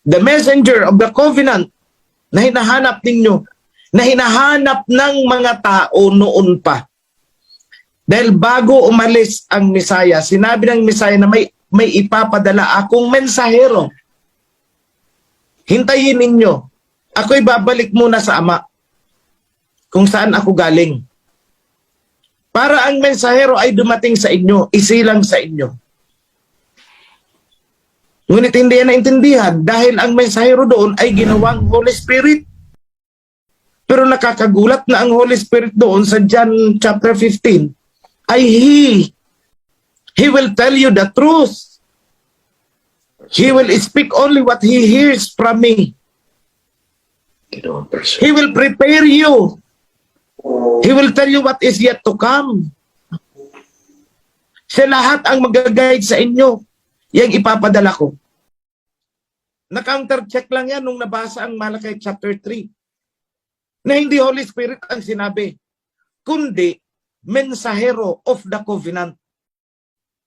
The messenger of the covenant na hinahanap ninyo, na hinahanap ng mga tao noon pa. Dahil bago umalis ang Mesaya, sinabi ng Mesaya na may ipapadala akong mensahero. Hintayin ninyo. Ako'y babalik muna sa Ama kung saan ako galing. Para ang mensahero ay dumating sa inyo, isilang sa inyo. Ngunit hindi yan naintindihan dahil ang mensahero doon ay ginawang Holy Spirit. Pero nakakagulat na ang Holy Spirit doon sa John chapter 15 ay He will tell you the truth. He will speak only what He hears from me. He will prepare you. He will tell you what is yet to come. Siya lahat ang mag-guide sa inyo. Yang ipapadala ko. Na-counter-check lang yan nung nabasa ang Malakay chapter 3. Na hindi Holy Spirit ang sinabi, kundi mensahero of the covenant.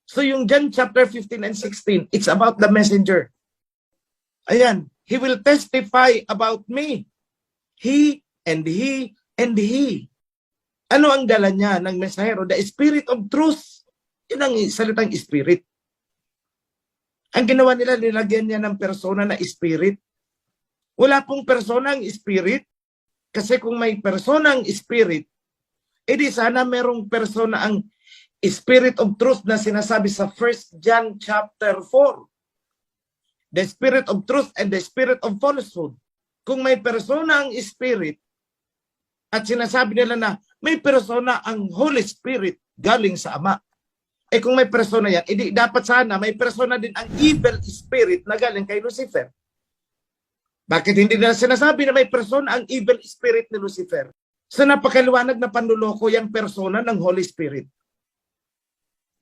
So yung John chapter 15 and 16, it's about the messenger. Ayan, he will testify about me. He and he and he. Ano ang dala niya ng mensahero? The spirit of truth. Yun ang salitang spirit. Ang ginawa nila, nilagyan niya ng persona na spirit. Wala pong persona ang spirit. Kasi kung may persona ang spirit, edi sana merong persona ang spirit of truth na sinasabi sa 1 John chapter 4. The spirit of truth and the spirit of falsehood. Kung may persona ang spirit, at sinasabi nila na may persona ang Holy Spirit galing sa Ama. Eh kung may persona yan, edi dapat sana may persona din ang evil spirit na galing kay Lucifer. Bakit hindi nila sinasabi na may persona ang evil spirit ni Lucifer? Sa napakaliwanag na panluloko yung persona ng Holy Spirit.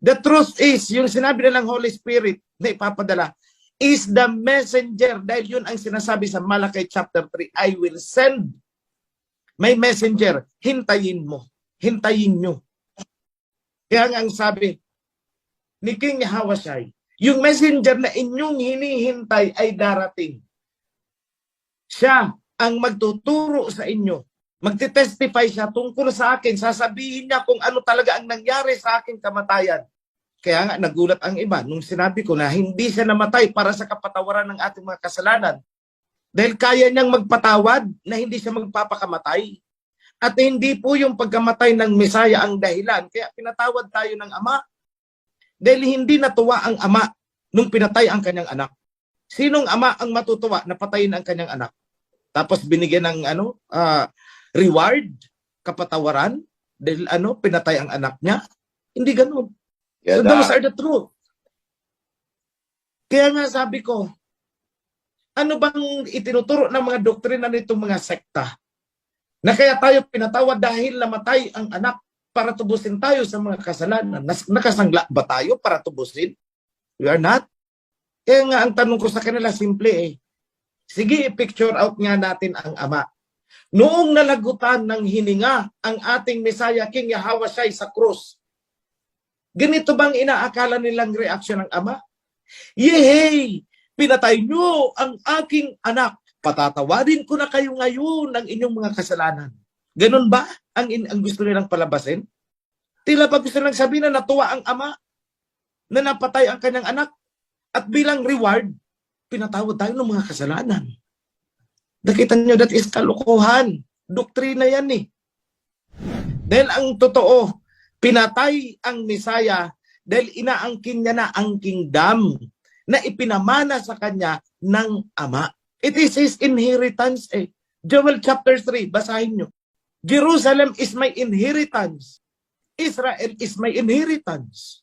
The truth is, yung sinabi nilang Holy Spirit na ipapadala, is the messenger. Dahil yun ang sinasabi sa Malakay chapter 3, I will send. May messenger, hintayin mo. Hintayin nyo. Kaya nga ang sabi ni King Hawashai, yung messenger na inyong hinihintay ay darating. Siya ang magtuturo sa inyo. Magtitestify siya tungkol sa akin. Sasabihin niya kung ano talaga ang nangyari sa aking kamatayan. Kaya nga nagulat ang iba nung sinabi ko na hindi siya namatay para sa kapatawaran ng ating mga kasalanan. Dahil kaya niyang magpatawad na hindi siya magpapakamatay. At hindi po yung pagkamatay ng Mesaya ang dahilan. Kaya pinatawad tayo ng Ama. Dahil hindi natuwa ang Ama nung pinatay ang kanyang anak. Sinong ama ang matutuwa na patayin ang kanyang anak? Tapos binigyan ng reward, kapatawaran, dahil pinatay ang anak niya? Hindi ganun. So those are the truth. Kaya nga sabi ko, ano bang itinuturo ng mga doktrina nitong mga sekta? Na kaya tayo pinatawad dahil namatay ang anak para tubusin tayo sa mga kasalanan. Nakasangla ba tayo para tubusin? We are not. Kaya nga ang tanong ko sa kanila, simple eh. Sige, i-picture out nga natin ang Ama. Noong nalagutan ng hininga ang ating Mesaya, King Yahawashai sa krus, ganito bang inaakala nilang reaksyon ng Ama? Yehey! Pinatay nyo ang aking anak. Patatawadin ko na kayo ngayon ng inyong mga kasalanan. Ganun ba ang gusto nilang palabasin? Tila ba gusto nilang sabihin na natuwa ang Ama na napatay ang kanyang anak? At bilang reward, pinatawad tayo ng mga kasalanan. Nakita nyo, that is kalokohan. Doktrina yan eh. Dahil ang totoo, pinatay ang Mesaya dahil inaangkin niya na ang kingdom na ipinamana sa kanya ng Ama. It is His inheritance eh. Joel chapter 3, basahin nyo. Jerusalem is my inheritance. Israel is my inheritance.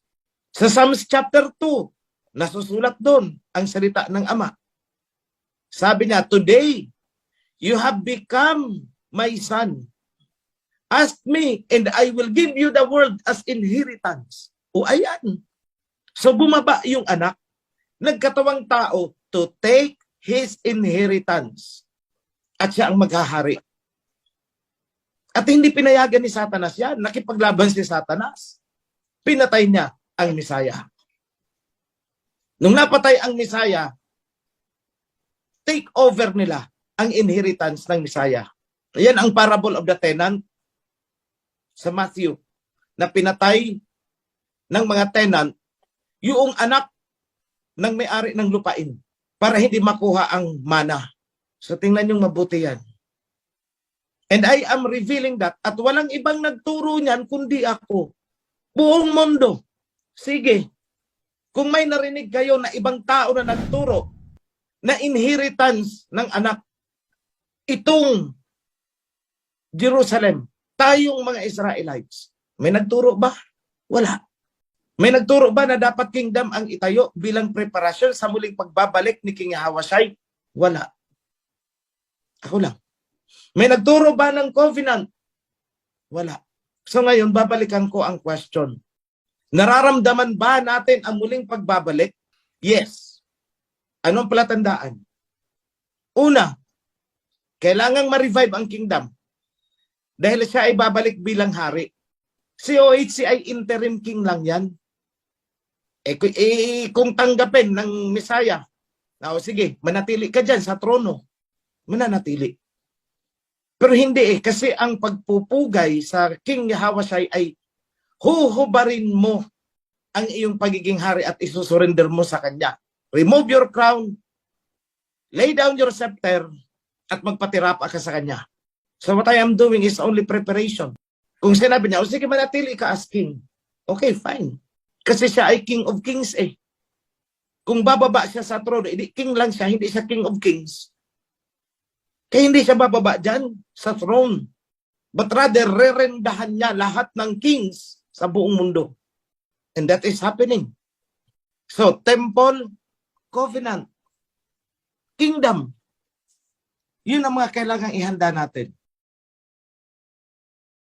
Sa Psalms chapter 2, nasusulat doon ang salita ng Ama. Sabi niya, today, you have become my son. Ask me, and I will give you the world as inheritance. O ayan. So bumaba yung anak, nagkatawang tao to take his inheritance. At siya ang maghahari. At hindi pinayagan ni Satanas yan. Nakipaglaban si Satanas. Pinatay niya ang Mesaya. Nung napatay ang Mesaya, i-take over nila ang inheritance ng Messiah. Ayan ang parable of the tenant sa Matthew, na pinatay ng mga tenant yung anak ng may-ari ng lupain para hindi makuha ang mana. So tingnan yung mabuti yan. And I am revealing that, at walang ibang nagturo niyan kundi ako. Buong mundo. Sige, kung may narinig kayo na ibang tao na nagturo na inheritance ng anak, itong Jerusalem, tayong mga Israelites, may nagturo ba? Wala. May nagturo ba na dapat kingdom ang itayo bilang preparasyon sa muling pagbabalik ni King Ahasuerus? Wala. Ako lang. May nagturo ba ng covenant? Wala. So ngayon, babalikan ko ang question. Nararamdaman ba natin ang muling pagbabalik? Yes. Anong palatandaan? Una, kailangang ma-revive ang kingdom dahil siya ay babalik bilang hari. Si OHC ay interim king lang yan. Kung tanggapin ng Messiah, sige, manatili ka dyan sa trono, mananatili. Pero hindi kasi ang pagpupugay sa King Ahasuerus ay huhubarin mo ang iyong pagiging hari at isusurrender mo sa kanya. Remove your crown, lay down your scepter, at magpatirapa ka sa kanya. So what I am doing is only preparation. Kung sinabi niya, sige, manatili ka as king. Okay, fine. Kasi siya ay King of Kings eh. Kung bababa siya sa trono, king lang siya, hindi siya King of Kings. Kaya hindi siya bababa dyan sa throne. But rather, rerendahan niya lahat ng kings sa buong mundo. And that is happening. So, temple, covenant, kingdom. Yun ang mga kailangang ihanda natin.